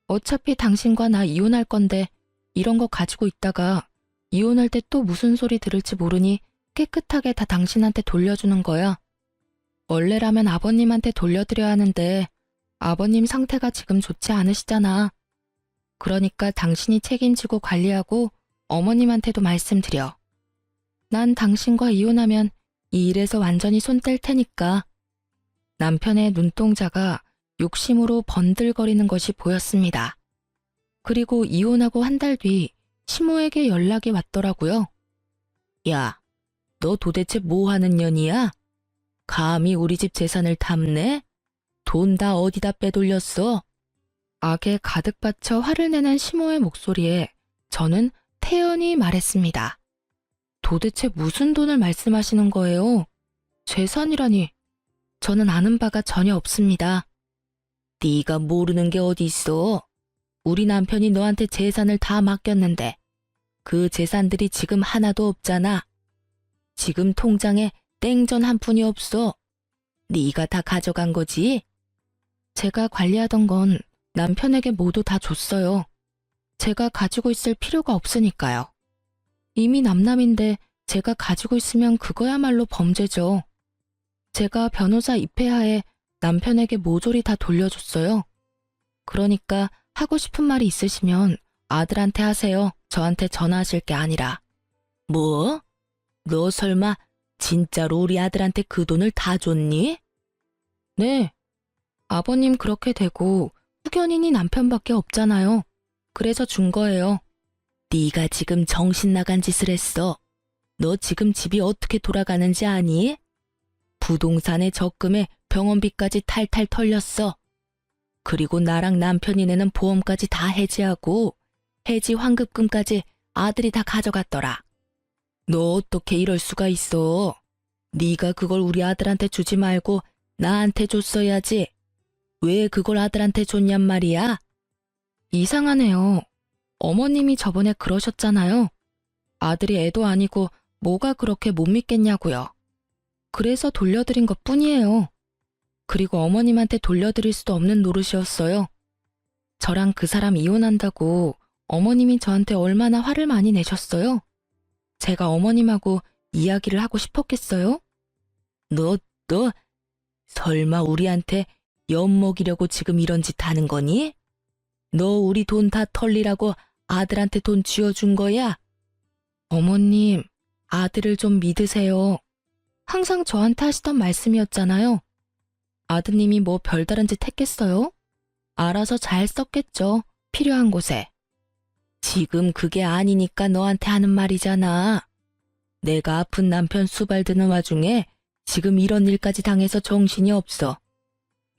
어차피 당신과 나 이혼할 건데 이런 거 가지고 있다가 이혼할 때 또 무슨 소리 들을지 모르니 깨끗하게 다 당신한테 돌려주는 거야. 원래라면 아버님한테 돌려드려야 하는데 아버님 상태가 지금 좋지 않으시잖아. 그러니까 당신이 책임지고 관리하고 어머님한테도 말씀드려. 난 당신과 이혼하면 이 일에서 완전히 손 뗄 테니까. 남편의 눈동자가 욕심으로 번들거리는 것이 보였습니다. 그리고 이혼하고 한 달 뒤 시모에게 연락이 왔더라고요. 야, 너 도대체 뭐 하는 년이야? 감히 우리 집 재산을 탐내? 돈 다 어디다 빼돌렸어? 악에 가득 받쳐 화를 내는 시모의 목소리에 저는 태연히 말했습니다. 도대체 무슨 돈을 말씀하시는 거예요? 재산이라니. 저는 아는 바가 전혀 없습니다. 네가 모르는 게 어디 있어? 우리 남편이 너한테 재산을 다 맡겼는데 그 재산들이 지금 하나도 없잖아. 지금 통장에 땡전 한 푼이 없어. 네가 다 가져간 거지? 제가 관리하던 건 남편에게 모두 다 줬어요. 제가 가지고 있을 필요가 없으니까요. 이미 남남인데 제가 가지고 있으면 그거야말로 범죄죠. 제가 변호사 입회하에 남편에게 모조리 다 돌려줬어요. 그러니까 하고 싶은 말이 있으시면 아들한테 하세요. 저한테 전화하실 게 아니라. 뭐? 너 설마 진짜로 우리 아들한테 그 돈을 다 줬니? 네. 아버님 그렇게 되고 후견인이 남편밖에 없잖아요. 그래서 준 거예요. 네가 지금 정신 나간 짓을 했어. 너 지금 집이 어떻게 돌아가는지 아니? 부동산에 적금에 병원비까지 탈탈 털렸어. 그리고 나랑 남편이 내는 보험까지 다 해지하고 해지 환급금까지 아들이 다 가져갔더라. 너 어떻게 이럴 수가 있어? 네가 그걸 우리 아들한테 주지 말고 나한테 줬어야지. 왜 그걸 아들한테 줬냔 말이야? 이상하네요. 어머님이 저번에 그러셨잖아요. 아들이 애도 아니고 뭐가 그렇게 못 믿겠냐고요. 그래서 돌려드린 것뿐이에요. 그리고 어머님한테 돌려드릴 수도 없는 노릇이었어요. 저랑 그 사람 이혼한다고 어머님이 저한테 얼마나 화를 많이 내셨어요? 제가 어머님하고 이야기를 하고 싶었겠어요? 너 설마 우리한테 엿먹이려고 지금 이런 짓 하는 거니? 너 우리 돈 다 털리라고 아들한테 돈 쥐어준 거야? 어머님, 아들을 좀 믿으세요. 항상 저한테 하시던 말씀이었잖아요. 아드님이 뭐 별다른 짓 했겠어요? 알아서 잘 썼겠죠. 필요한 곳에. 지금 그게 아니니까 너한테 하는 말이잖아. 내가 아픈 남편 수발드는 와중에 지금 이런 일까지 당해서 정신이 없어.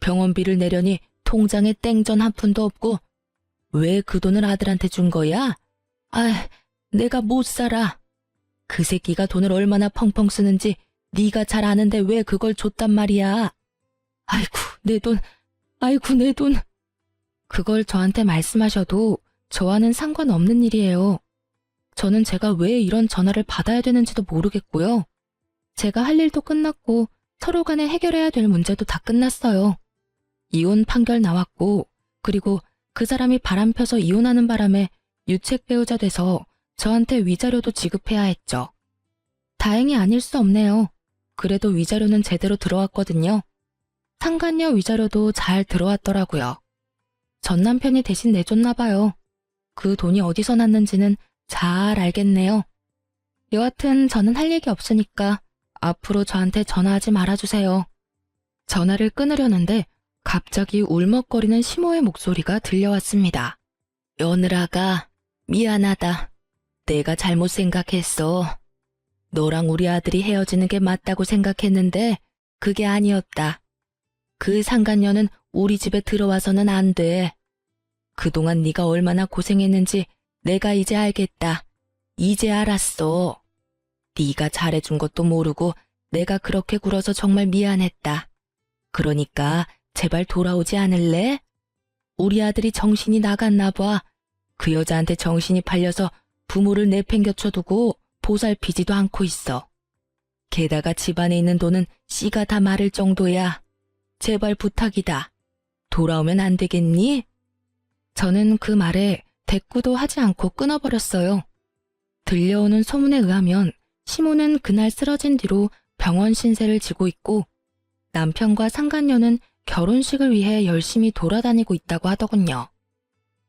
병원비를 내려니 통장에 땡전 한 푼도 없고 왜 그 돈을 아들한테 준 거야? 아, 내가 못 살아. 그 새끼가 돈을 얼마나 펑펑 쓰는지 네가 잘 아는데 왜 그걸 줬단 말이야. 아이고, 내 돈. 아이고, 내 돈. 그걸 저한테 말씀하셔도 저와는 상관없는 일이에요. 저는 제가 왜 이런 전화를 받아야 되는지도 모르겠고요. 제가 할 일도 끝났고 서로 간에 해결해야 될 문제도 다 끝났어요. 이혼 판결 나왔고 그리고 그 사람이 바람 펴서 이혼하는 바람에 유책 배우자 돼서 저한테 위자료도 지급해야 했죠. 다행히 아닐 수 없네요. 그래도 위자료는 제대로 들어왔거든요. 상간녀 위자료도 잘 들어왔더라고요. 전 남편이 대신 내줬나 봐요. 그 돈이 어디서 났는지는 잘 알겠네요. 여하튼 저는 할 얘기 없으니까 앞으로 저한테 전화하지 말아주세요. 전화를 끊으려는데 갑자기 울먹거리는 시모의 목소리가 들려왔습니다. 며느라가 미안하다. 내가 잘못 생각했어. 너랑 우리 아들이 헤어지는 게 맞다고 생각했는데 그게 아니었다. 그 상간녀는 우리 집에 들어와서는 안 돼. 그동안 네가 얼마나 고생했는지 내가 이제 알겠다. 이제 알았어. 네가 잘해준 것도 모르고 내가 그렇게 굴어서 정말 미안했다. 그러니까 제발 돌아오지 않을래? 우리 아들이 정신이 나갔나 봐. 그 여자한테 정신이 팔려서 부모를 내팽겨쳐두고 보살피지도 않고 있어. 게다가 집안에 있는 돈은 씨가 다 마를 정도야. 제발 부탁이다. 돌아오면 안 되겠니? 저는 그 말에 대꾸도 하지 않고 끊어버렸어요. 들려오는 소문에 의하면 시모는 그날 쓰러진 뒤로 병원 신세를 지고 있고 남편과 상간녀는 결혼식을 위해 열심히 돌아다니고 있다고 하더군요.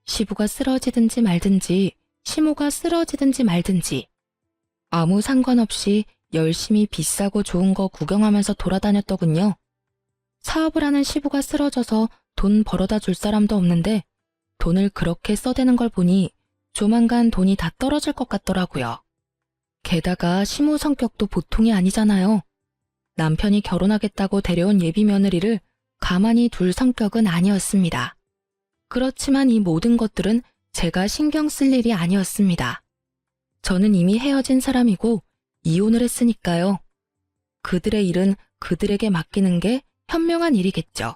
시부가 쓰러지든지 말든지, 시모가 쓰러지든지 말든지, 아무 상관없이 열심히 비싸고 좋은 거 구경하면서 돌아다녔더군요. 사업을 하는 시부가 쓰러져서 돈 벌어다 줄 사람도 없는데 돈을 그렇게 써대는 걸 보니 조만간 돈이 다 떨어질 것 같더라고요. 게다가 시모 성격도 보통이 아니잖아요. 남편이 결혼하겠다고 데려온 예비 며느리를 가만히 둘 성격은 아니었습니다. 그렇지만 이 모든 것들은 제가 신경 쓸 일이 아니었습니다. 저는 이미 헤어진 사람이고 이혼을 했으니까요. 그들의 일은 그들에게 맡기는 게 현명한 일이겠죠.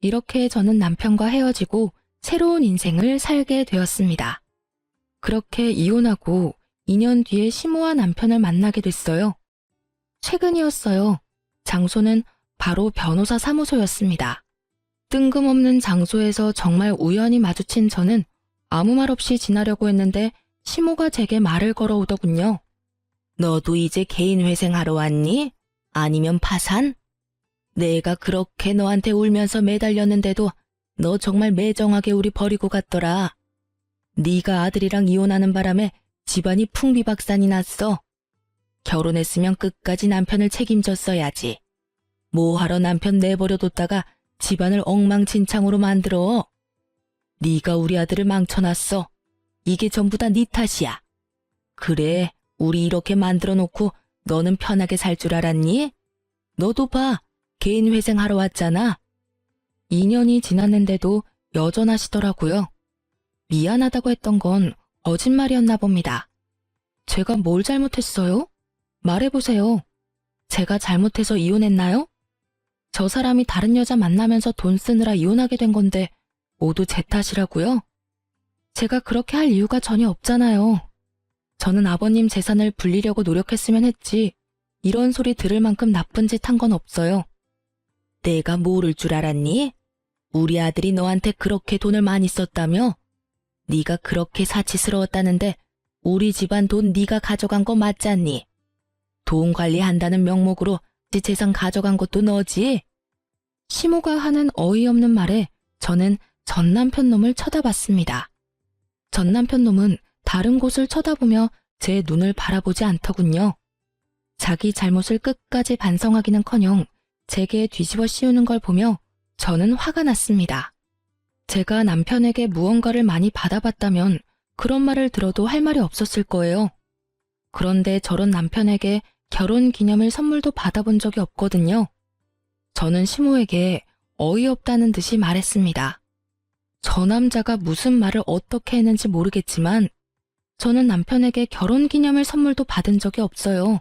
이렇게 저는 남편과 헤어지고 새로운 인생을 살게 되었습니다. 그렇게 이혼하고 2년 뒤에 시모와 남편을 만나게 됐어요. 최근이었어요. 장소는 바로 변호사 사무소였습니다. 뜬금없는 장소에서 정말 우연히 마주친 저는 아무 말 없이 지나려고 했는데 시모가 제게 말을 걸어오더군요. 너도 이제 개인회생하러 왔니? 아니면 파산? 내가 그렇게 너한테 울면서 매달렸는데도 너 정말 매정하게 우리 버리고 갔더라. 네가 아들이랑 이혼하는 바람에 집안이 풍비박산이 났어. 결혼했으면 끝까지 남편을 책임졌어야지. 뭐하러 남편 내버려뒀다가 집안을 엉망진창으로 만들어. 네가 우리 아들을 망쳐놨어. 이게 전부 다 네 탓이야. 그래, 우리 이렇게 만들어놓고 너는 편하게 살 줄 알았니? 너도 봐, 개인회생하러 왔잖아. 2년이 지났는데도 여전하시더라고요. 미안하다고 했던 건 거짓말이었나 봅니다. 제가 뭘 잘못했어요? 말해보세요. 제가 잘못해서 이혼했나요? 저 사람이 다른 여자 만나면서 돈 쓰느라 이혼하게 된 건데 모두 제 탓이라고요? 제가 그렇게 할 이유가 전혀 없잖아요. 저는 아버님 재산을 불리려고 노력했으면 했지 이런 소리 들을 만큼 나쁜 짓 한 건 없어요. 내가 모를 줄 알았니? 우리 아들이 너한테 그렇게 돈을 많이 썼다며? 네가 그렇게 사치스러웠다는데 우리 집안 돈 네가 가져간 거 맞잖니? 돈 관리한다는 명목으로 네 재산 가져간 것도 너지? 시모가 하는 어이없는 말에 저는 전 남편 놈을 쳐다봤습니다. 전 남편 놈은 다른 곳을 쳐다보며 제 눈을 바라보지 않더군요. 자기 잘못을 끝까지 반성하기는커녕 제게 뒤집어 씌우는 걸 보며 저는 화가 났습니다. 제가 남편에게 무언가를 많이 받아봤다면 그런 말을 들어도 할 말이 없었을 거예요. 그런데 저런 남편에게 결혼기념일 선물도 받아본 적이 없거든요. 저는 시모에게 어이없다는 듯이 말했습니다. 저 남자가 무슨 말을 어떻게 했는지 모르겠지만 저는 남편에게 결혼기념일 선물도 받은 적이 없어요.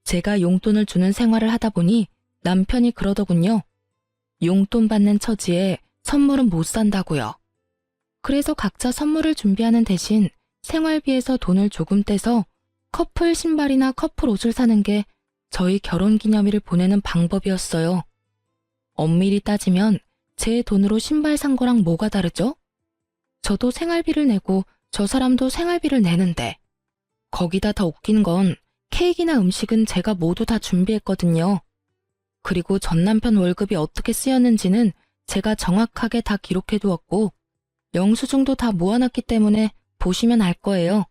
제가 용돈을 주는 생활을 하다 보니 남편이 그러더군요. 용돈 받는 처지에 선물은 못 산다고요. 그래서 각자 선물을 준비하는 대신 생활비에서 돈을 조금 떼서 커플 신발이나 커플 옷을 사는 게 저희 결혼기념일을 보내는 방법이었어요. 엄밀히 따지면 제 돈으로 신발 산 거랑 뭐가 다르죠? 저도 생활비를 내고 저 사람도 생활비를 내는데 거기다 더 웃긴 건 케이크나 음식은 제가 모두 다 준비했거든요. 그리고 전 남편 월급이 어떻게 쓰였는지는 제가 정확하게 다 기록해 두었고 영수증도 다 모아놨기 때문에 보시면 알 거예요.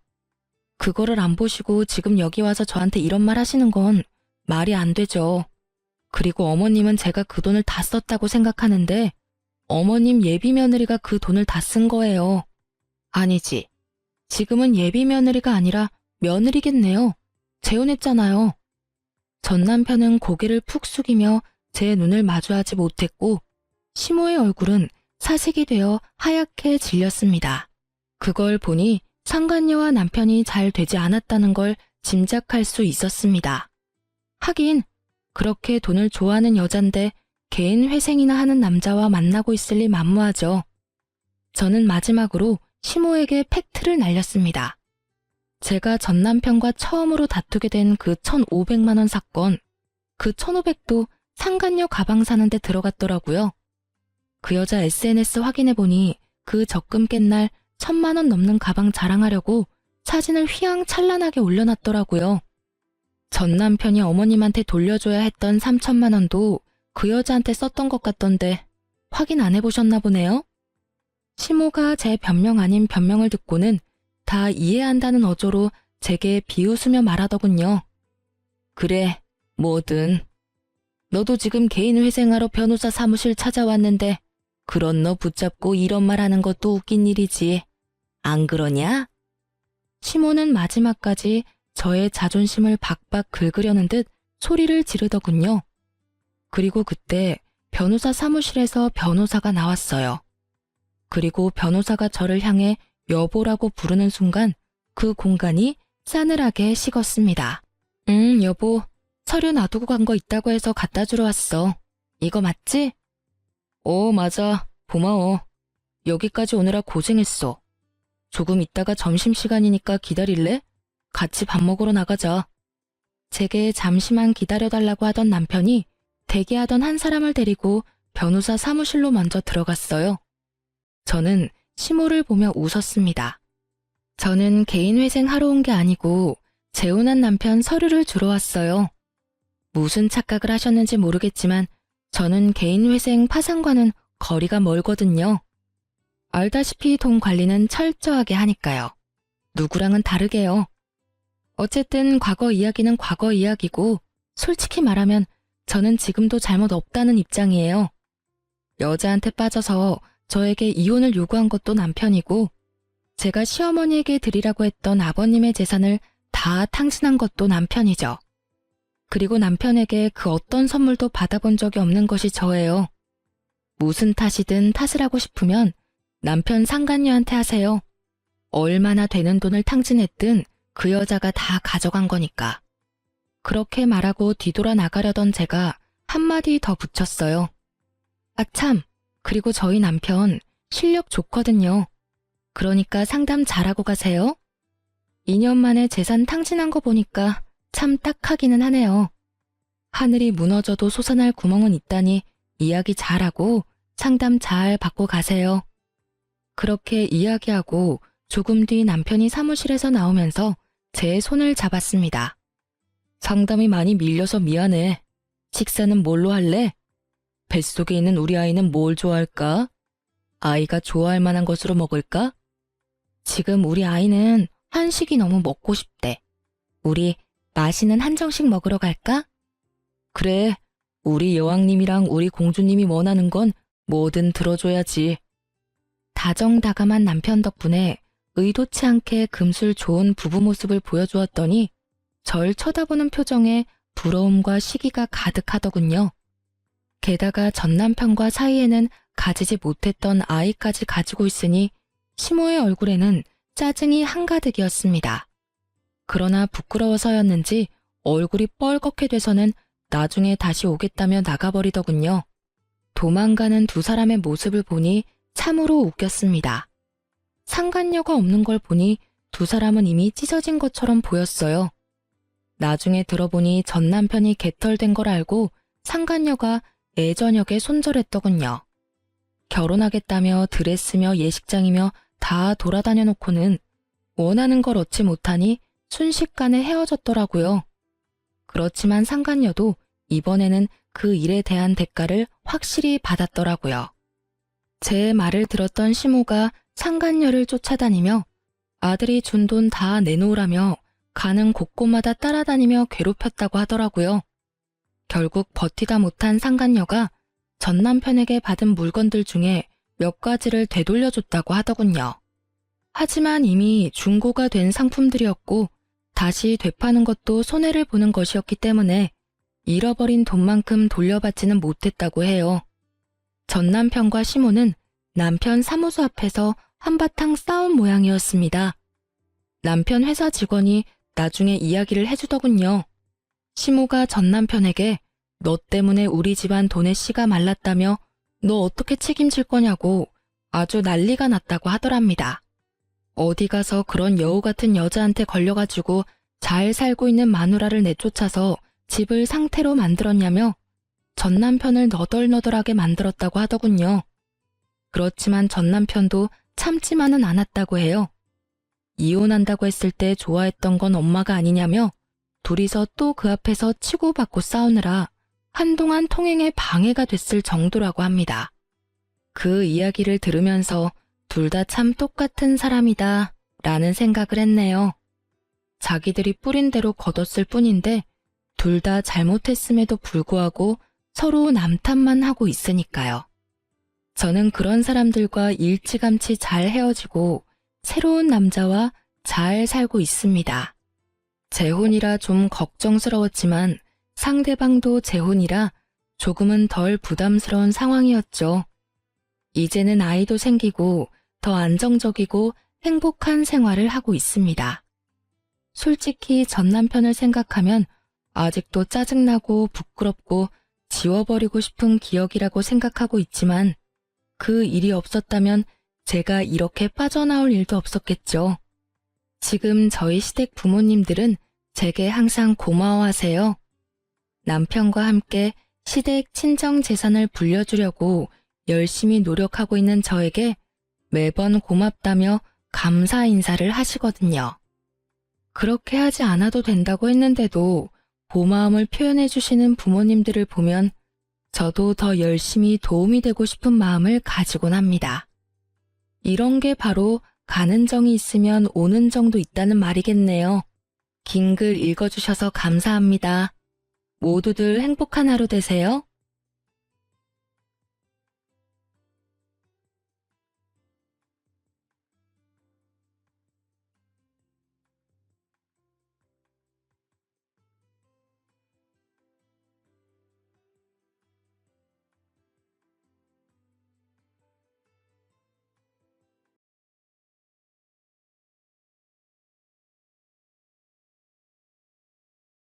그거를 안 보시고 지금 여기 와서 저한테 이런 말 하시는 건 말이 안 되죠. 그리고 어머님은 제가 그 돈을 다 썼다고 생각하는데 어머님 예비 며느리가 그 돈을 다 쓴 거예요. 아니지. 지금은 예비 며느리가 아니라 며느리겠네요. 재혼했잖아요. 전 남편은 고개를 푹 숙이며 제 눈을 마주하지 못했고 시모의 얼굴은 사색이 되어 하얗게 질렸습니다. 그걸 보니 상간녀와 남편이 잘 되지 않았다는 걸 짐작할 수 있었습니다. 하긴 그렇게 돈을 좋아하는 여잔데 개인 회생이나 하는 남자와 만나고 있을 리 만무하죠. 저는 마지막으로 시모에게 팩트를 날렸습니다. 제가 전 남편과 처음으로 다투게 된 그 1,500만 원 사건, 그 1,500도 상간녀 가방 사는데 들어갔더라고요. 그 여자 SNS 확인해보니 그 적금 깬 날 1,000만 원 넘는 가방 자랑하려고 사진을 휘황찬란하게 올려놨더라고요. 전 남편이 어머님한테 돌려줘야 했던 3,000만 원도 그 여자한테 썼던 것 같던데 확인 안 해보셨나 보네요? 시모가 제 변명 아닌 변명을 듣고는 다 이해한다는 어조로 제게 비웃으며 말하더군요. 그래, 뭐든. 너도 지금 개인 회생하러 변호사 사무실 찾아왔는데 그런 너 붙잡고 이런 말 하는 것도 웃긴 일이지. 안 그러냐? 시모는 마지막까지 저의 자존심을 박박 긁으려는 듯 소리를 지르더군요. 그리고 그때 변호사 사무실에서 변호사가 나왔어요. 그리고 변호사가 저를 향해 여보라고 부르는 순간 그 공간이 싸늘하게 식었습니다. 여보, 서류 놔두고 간 거 있다고 해서 갖다 주러 왔어. 이거 맞지? 맞아. 고마워. 여기까지 오느라 고생했어. 조금 있다가 점심시간이니까 기다릴래? 같이 밥 먹으러 나가자. 제게 잠시만 기다려달라고 하던 남편이 대기하던 한 사람을 데리고 변호사 사무실로 먼저 들어갔어요. 저는 시모를 보며 웃었습니다. 저는 개인회생 하러 온 게 아니고 재혼한 남편 서류를 주러 왔어요. 무슨 착각을 하셨는지 모르겠지만 저는 개인회생 파산과는 거리가 멀거든요. 알다시피 돈 관리는 철저하게 하니까요. 누구랑은 다르게요. 어쨌든 과거 이야기는 과거 이야기고 솔직히 말하면 저는 지금도 잘못 없다는 입장이에요. 여자한테 빠져서 저에게 이혼을 요구한 것도 남편이고 제가 시어머니에게 드리라고 했던 아버님의 재산을 다 탕진한 것도 남편이죠. 그리고 남편에게 그 어떤 선물도 받아본 적이 없는 것이 저예요. 무슨 탓이든 탓을 하고 싶으면 남편 상간녀한테 하세요. 얼마나 되는 돈을 탕진했든 그 여자가 다 가져간 거니까. 그렇게 말하고 뒤돌아 나가려던 제가 한마디 더 붙였어요. 아 참, 그리고 저희 남편 실력 좋거든요. 그러니까 상담 잘하고 가세요. 2년 만에 재산 탕진한 거 보니까 참 딱하기는 하네요. 하늘이 무너져도 솟아날 구멍은 있다니 이야기 잘하고 상담 잘 받고 가세요. 그렇게 이야기하고 조금 뒤 남편이 사무실에서 나오면서 제 손을 잡았습니다. 상담이 많이 밀려서 미안해. 식사는 뭘로 할래? 뱃속에 있는 우리 아이는 뭘 좋아할까? 아이가 좋아할 만한 것으로 먹을까? 지금 우리 아이는 한식이 너무 먹고 싶대. 우리 맛있는 한정식 먹으러 갈까? 그래, 우리 여왕님이랑 우리 공주님이 원하는 건 뭐든 들어줘야지. 다정다감한 남편 덕분에 의도치 않게 금술 좋은 부부 모습을 보여주었더니 절 쳐다보는 표정에 부러움과 시기가 가득하더군요. 게다가 전 남편과 사이에는 가지지 못했던 아이까지 가지고 있으니 시모의 얼굴에는 짜증이 한가득이었습니다. 그러나 부끄러워서였는지 얼굴이 뻘겋게 돼서는 나중에 다시 오겠다며 나가버리더군요. 도망가는 두 사람의 모습을 보니 참으로 웃겼습니다. 상간녀가 없는 걸 보니 두 사람은 이미 찢어진 것처럼 보였어요. 나중에 들어보니 전 남편이 개털된 걸 알고 상간녀가 애저녁에 손절했더군요. 결혼하겠다며 드레스며 예식장이며 다 돌아다녀 놓고는 원하는 걸 얻지 못하니 순식간에 헤어졌더라고요. 그렇지만 상간녀도 이번에는 그 일에 대한 대가를 확실히 받았더라고요. 제 말을 들었던 시모가 상간녀를 쫓아다니며 아들이 준 돈 다 내놓으라며 가는 곳곳마다 따라다니며 괴롭혔다고 하더라고요. 결국 버티다 못한 상간녀가 전 남편에게 받은 물건들 중에 몇 가지를 되돌려줬다고 하더군요. 하지만 이미 중고가 된 상품들이었고 다시 되파는 것도 손해를 보는 것이었기 때문에 잃어버린 돈만큼 돌려받지는 못했다고 해요. 전 남편과 시모는 남편 사무소 앞에서 한바탕 싸운 모양이었습니다. 남편 회사 직원이 나중에 이야기를 해주더군요. 시모가 전 남편에게 너 때문에 우리 집안 돈의 씨가 말랐다며 너 어떻게 책임질 거냐고 아주 난리가 났다고 하더랍니다. 어디 가서 그런 여우 같은 여자한테 걸려가지고 잘 살고 있는 마누라를 내쫓아서 집을 상태로 만들었냐며 전 남편을 너덜너덜하게 만들었다고 하더군요. 그렇지만 전 남편도 참지만은 않았다고 해요. 이혼한다고 했을 때 좋아했던 건 엄마가 아니냐며 둘이서 또 그 앞에서 치고받고 싸우느라 한동안 통행에 방해가 됐을 정도라고 합니다. 그 이야기를 들으면서 둘 다 참 똑같은 사람이다 라는 생각을 했네요. 자기들이 뿌린 대로 거뒀을 뿐인데 둘 다 잘못했음에도 불구하고 서로 남탓만 하고 있으니까요. 저는 그런 사람들과 일찌감치 잘 헤어지고 새로운 남자와 잘 살고 있습니다. 재혼이라 좀 걱정스러웠지만 상대방도 재혼이라 조금은 덜 부담스러운 상황이었죠. 이제는 아이도 생기고 더 안정적이고 행복한 생활을 하고 있습니다. 솔직히 전 남편을 생각하면 아직도 짜증나고 부끄럽고 지워버리고 싶은 기억이라고 생각하고 있지만 그 일이 없었다면 제가 이렇게 빠져나올 일도 없었겠죠. 지금 저희 시댁 부모님들은 제게 항상 고마워하세요. 남편과 함께 시댁 친정 재산을 불려주려고 열심히 노력하고 있는 저에게 매번 고맙다며 감사 인사를 하시거든요. 그렇게 하지 않아도 된다고 했는데도 고마움을 표현해 주시는 부모님들을 보면 저도 더 열심히 도움이 되고 싶은 마음을 가지곤 합니다. 이런 게 바로 가는 정이 있으면 오는 정도 있다는 말이겠네요. 긴 글 읽어주셔서 감사합니다. 모두들 행복한 하루 되세요.